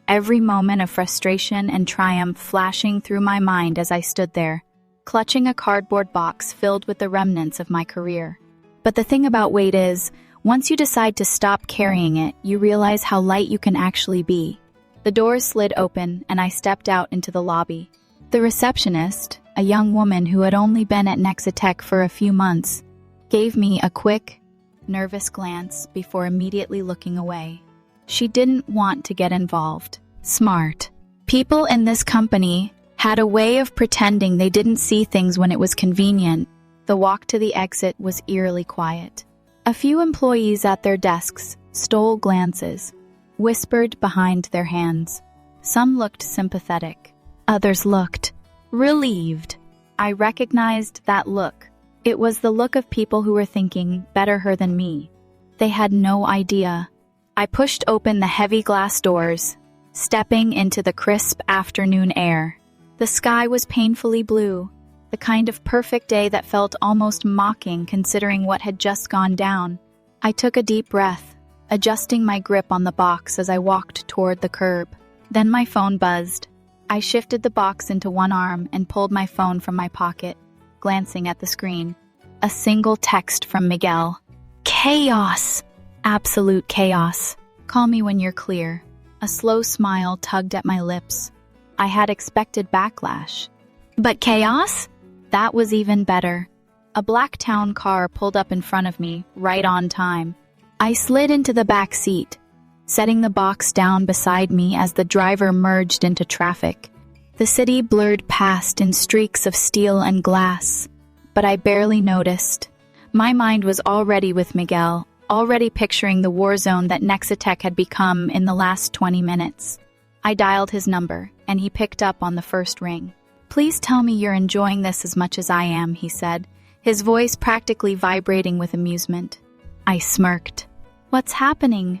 Every moment of frustration and triumph flashing through my mind as I stood there, clutching a cardboard box filled with the remnants of my career. But the thing about weight is, once you decide to stop carrying it, you realize how light you can actually be. The doors slid open, and I stepped out into the lobby. The receptionist, a young woman who had only been at Nexitech for a few months, gave me a quick, nervous glance before immediately looking away. She didn't want to get involved. Smart. People in this company had a way of pretending they didn't see things when it was convenient. The walk to the exit was eerily quiet. A few employees at their desks stole glances, whispered behind their hands. Some looked sympathetic. Others looked relieved. I recognized that look. It was the look of people who were thinking, better her than me. They had no idea. I pushed open the heavy glass doors, stepping into the crisp afternoon air. The sky was painfully blue, the kind of perfect day that felt almost mocking considering what had just gone down. I took a deep breath, adjusting my grip on the box as I walked toward the curb. Then my phone buzzed. I shifted the box into one arm and pulled my phone from my pocket, glancing at the screen. A single text from Miguel. Chaos! Absolute chaos. Call me when you're clear. A slow smile tugged at my lips. I had expected backlash. But chaos? That was even better. A black town car pulled up in front of me, right on time. I slid into the back seat, setting the box down beside me as the driver merged into traffic. The city blurred past in streaks of steel and glass, but I barely noticed. My mind was already with Miguel, already picturing the war zone that Nexatech had become in the last 20 minutes. I dialed his number, and he picked up on the first ring. Please tell me you're enjoying this as much as I am, he said, his voice practically vibrating with amusement. I smirked. What's happening?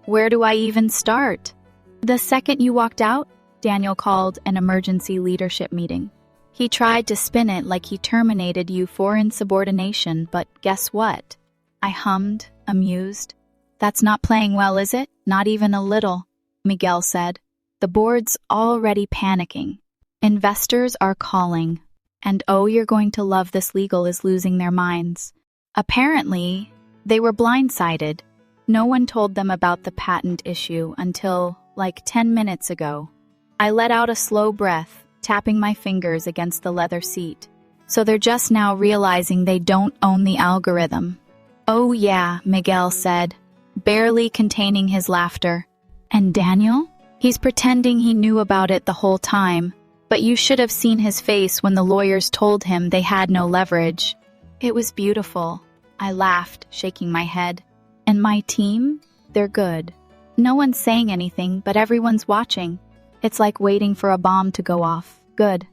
Where do I even start? The second you walked out, Daniel called an emergency leadership meeting. He tried to spin it like he terminated you for insubordination, but guess what? I hummed, amused. That's not playing well, is it? Not even a little, Miguel said. The board's already panicking. Investors are calling. And oh, you're going to love this, legal is losing their minds. Apparently, they were blindsided. No one told them about the patent issue until, like 10 minutes ago. I let out a slow breath, tapping my fingers against the leather seat. So they're just now realizing they don't own the algorithm. Oh yeah, Miguel said, barely containing his laughter. And Daniel? He's pretending he knew about it the whole time. But you should have seen his face when the lawyers told him they had no leverage. It was beautiful. I laughed, shaking my head. And my team? They're good. No one's saying anything, but everyone's watching. It's like waiting for a bomb to go off. Good.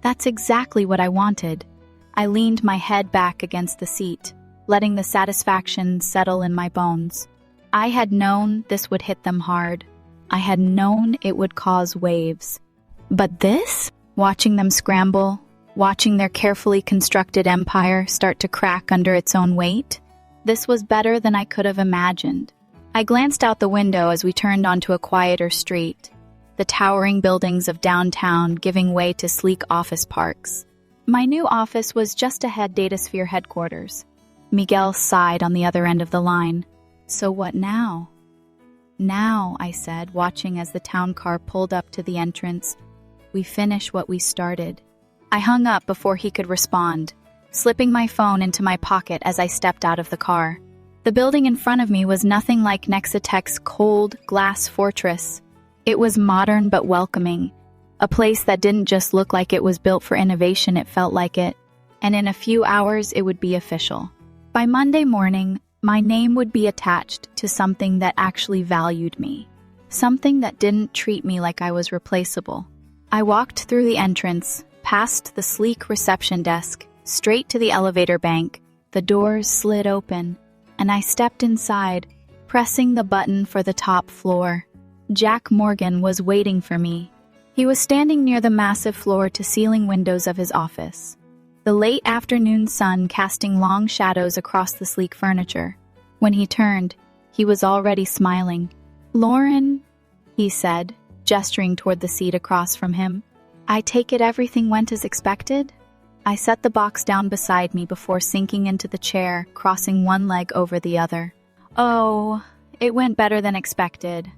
That's exactly what I wanted. I leaned my head back against the seat, letting the satisfaction settle in my bones. I had known this would hit them hard. I had known it would cause waves. But this? Watching them scramble, watching their carefully constructed empire start to crack under its own weight? This was better than I could have imagined. I glanced out the window as we turned onto a quieter street, the towering buildings of downtown giving way to sleek office parks. My new office was just ahead Datasphere headquarters. Miguel sighed on the other end of the line. So what now? Now, I said, watching as the town car pulled up to the entrance. We finish what we started. I hung up before he could respond, slipping my phone into my pocket as I stepped out of the car. The building in front of me was nothing like Nexatech's cold, glass fortress. It was modern but welcoming, a place that didn't just look like it was built for innovation, it felt like it. And in a few hours, it would be official. By Monday morning, my name would be attached to something that actually valued me, something that didn't treat me like I was replaceable. I walked through the entrance, past the sleek reception desk, straight to the elevator bank. The doors slid open, and I stepped inside, pressing the button for the top floor. Jack Morgan was waiting for me. He was standing near the massive floor-to-ceiling windows of his office, the late afternoon sun casting long shadows across the sleek furniture. When he turned, he was already smiling. "Lauren," he said, gesturing toward the seat across from him. "I take it everything went as expected?" I set the box down beside me before sinking into the chair, crossing one leg over the other. "Oh, it went better than expected,"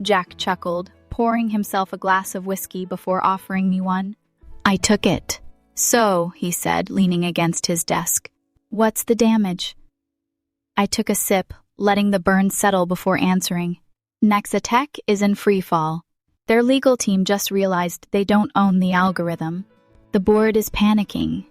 Jack chuckled, pouring himself a glass of whiskey before offering me one. I took it. "So," he said, leaning against his desk, "what's the damage?" I took a sip, letting the burn settle before answering. "Nexatech is in freefall. Their legal team just realized they don't own the algorithm. The board is panicking.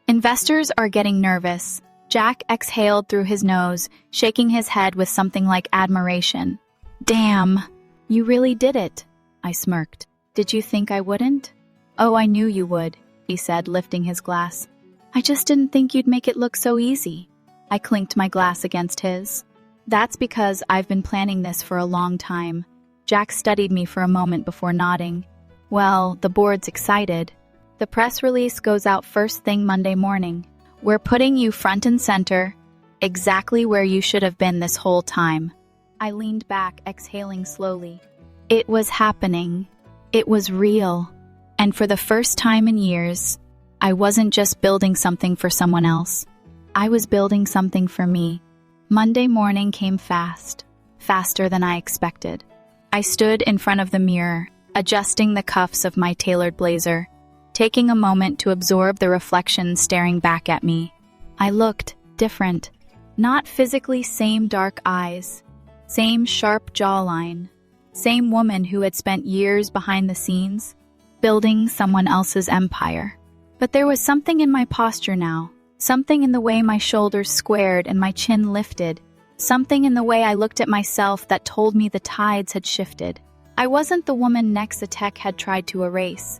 Investors are getting nervous." Jack exhaled through his nose, shaking his head with something like admiration. "Damn, you really did it," I smirked. "Did you think I wouldn't?" "Oh, I knew you would," he said, lifting his glass. "I just didn't think you'd make it look so easy." I clinked my glass against his. "That's because I've been planning this for a long time." Jack studied me for a moment before nodding. "Well, the board's excited. The press release goes out first thing Monday morning. We're putting you front and center, exactly where you should have been this whole time." I leaned back, exhaling slowly. It was happening. It was real. And for the first time in years, I wasn't just building something for someone else. I was building something for me. Monday morning came fast, faster than I expected. I stood in front of the mirror, adjusting the cuffs of my tailored blazer, taking a moment to absorb the reflection staring back at me. I looked different. Not physically same dark eyes, same sharp jawline, same woman who had spent years behind the scenes, building someone else's empire. But there was something in my posture now, something in the way my shoulders squared and my chin lifted, something in the way I looked at myself that told me the tides had shifted. I wasn't the woman Nexatech had tried to erase.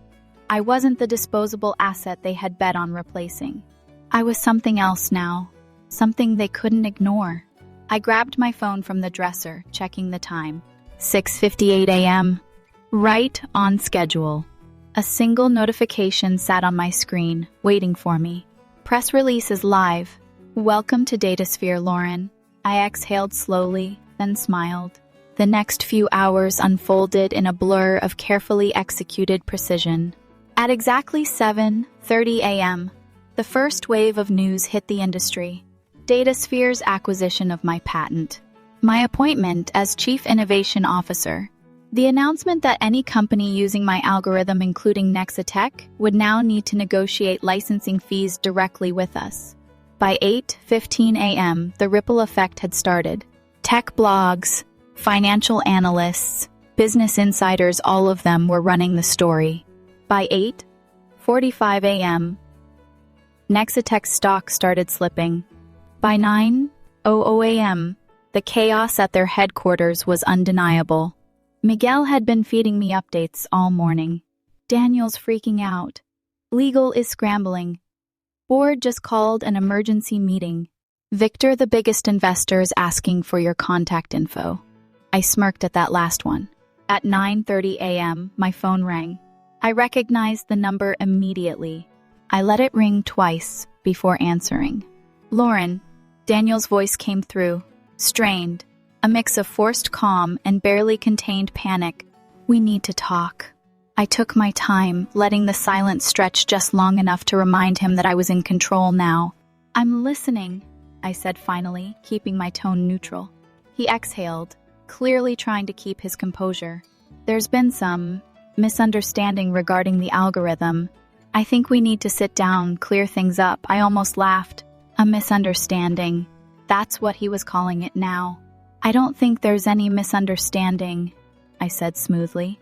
I wasn't the disposable asset they had bet on replacing. I was something else now, something they couldn't ignore. I grabbed my phone from the dresser, checking the time. 6:58 a.m. Right on schedule. A single notification sat on my screen, waiting for me. Press release is live. Welcome to Datasphere, Lauren. I exhaled slowly, then smiled. The next few hours unfolded in a blur of carefully executed precision. At exactly 7:30 a.m., the first wave of news hit the industry. Datasphere's acquisition of my patent. My appointment as Chief Innovation Officer. The announcement that any company using my algorithm, including Nexatech, would now need to negotiate licensing fees directly with us. By 8:15 a.m., the ripple effect had started. Tech blogs, financial analysts, business insiders, all of them were running the story. By 8:45 a.m., Nexatech's stock started slipping. By 9:00 a.m., the chaos at their headquarters was undeniable. Miguel had been feeding me updates all morning. Daniel's freaking out. Legal is scrambling. Board just called an emergency meeting. Victor, the biggest investor, is asking for your contact info. I smirked at that last one. At 9:30 a.m., my phone rang. I recognized the number immediately. I let it ring twice before answering. Lauren, Daniel's voice came through, strained, a mix of forced calm and barely contained panic. We need to talk. I took my time, letting the silence stretch just long enough to remind him that I was in control now. I'm listening, I said finally, keeping my tone neutral. He exhaled, clearly trying to keep his composure. There's been some misunderstanding regarding the algorithm. I think we need to sit down, clear things up. I almost laughed. A misunderstanding. That's what he was calling it now. I don't think there's any misunderstanding, I said smoothly.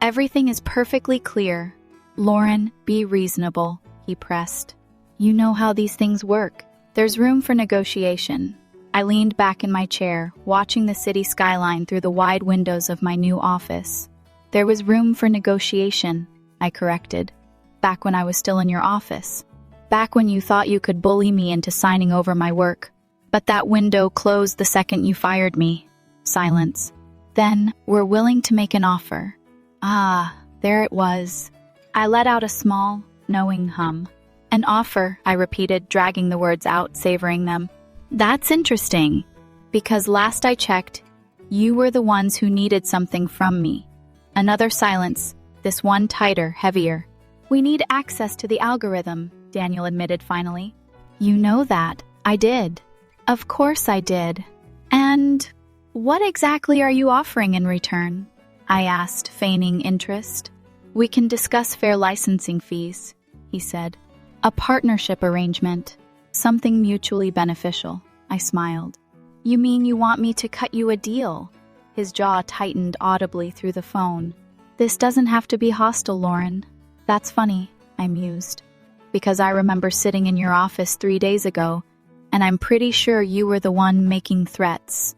Everything is perfectly clear. Lauren, be reasonable, he pressed. You know how these things work. There's room for negotiation. I leaned back in my chair, watching the city skyline through the wide windows of my new office. There was room for negotiation, I corrected. Back when I was still in your office. Back when you thought you could bully me into signing over my work. But that window closed the second you fired me. Silence. Then, we're willing to make an offer. Ah, there it was. I let out a small, knowing hum. An offer, I repeated, dragging the words out, savoring them. That's interesting. Because last I checked, you were the ones who needed something from me. Another silence, this one tighter, heavier. We need access to the algorithm, Daniel admitted finally. You know that. I did. Of course I did. And what exactly are you offering in return? I asked, feigning interest. We can discuss fair licensing fees, he said. A partnership arrangement. Something mutually beneficial. I smiled. You mean you want me to cut you a deal? His jaw tightened audibly through the phone. This doesn't have to be hostile, Lauren. That's funny, I mused. Because I remember sitting in your office 3 days ago, and I'm pretty sure you were the one making threats.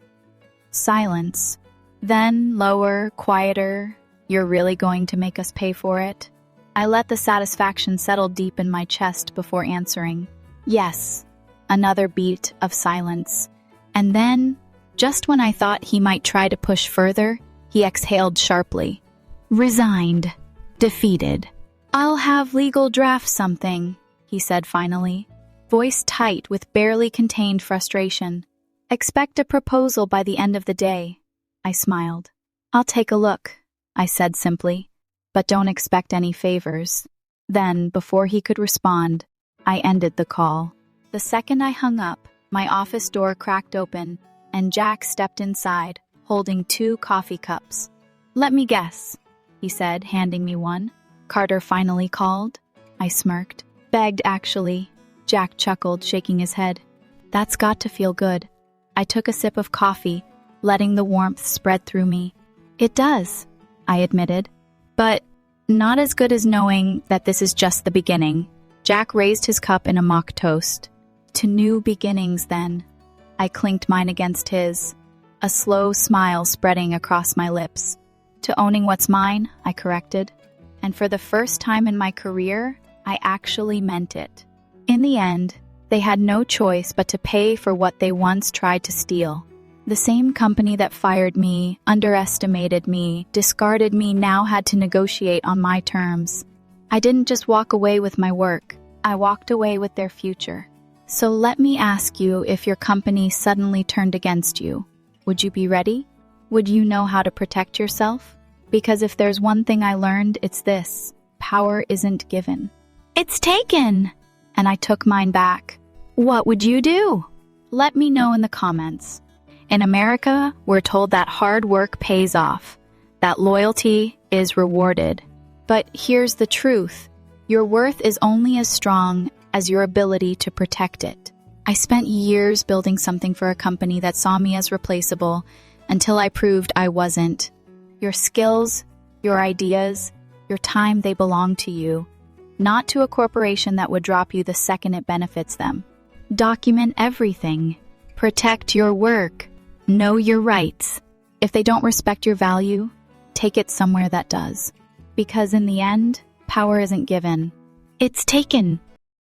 Silence. Then, lower, quieter. You're really going to make us pay for it? I let the satisfaction settle deep in my chest before answering. Yes. Another beat of silence. And then, just when I thought he might try to push further, he exhaled sharply. Resigned. Defeated. I'll have legal draft something, he said finally, voice tight with barely contained frustration. Expect a proposal by the end of the day. I smiled. I'll take a look, I said simply. but don't expect any favors." Then, before he could respond, I ended the call. The second I hung up, my office door cracked open, and Jack stepped inside, holding 2 coffee cups. "Let me guess," he said, handing me one. "Carter finally called?" I smirked. "Begged, actually." Jack chuckled, shaking his head. "That's got to feel good." I took a sip of coffee, letting the warmth spread through me. "It does," I admitted, "but not as good as knowing that this is just the beginning." Jack raised his cup in a mock toast. "To new beginnings, then." I clinked mine against his, a slow smile spreading across my lips. "To owning what's mine," I corrected. And for the first time in my career, I actually meant it. In the end, they had no choice but to pay for what they once tried to steal. The same company that fired me, underestimated me, discarded me now had to negotiate on my terms. I didn't just walk away with my work, I walked away with their future. So let me ask you, if your company suddenly turned against you, would you be ready? Would you know how to protect yourself? Because if there's one thing I learned, it's this: power isn't given. It's taken! And I took mine back. What would you do? Let me know in the comments. In America, we're told that hard work pays off, that loyalty is rewarded. But here's the truth: your worth is only as strong as your ability to protect it. I spent years building something for a company that saw me as replaceable until I proved I wasn't. Your skills, your ideas, your time, they belong to you, not to a corporation that would drop you the second it benefits them. Document everything. Protect your work. Know your rights. If they don't respect your value, take it somewhere that does. Because in the end, power isn't given. It's taken.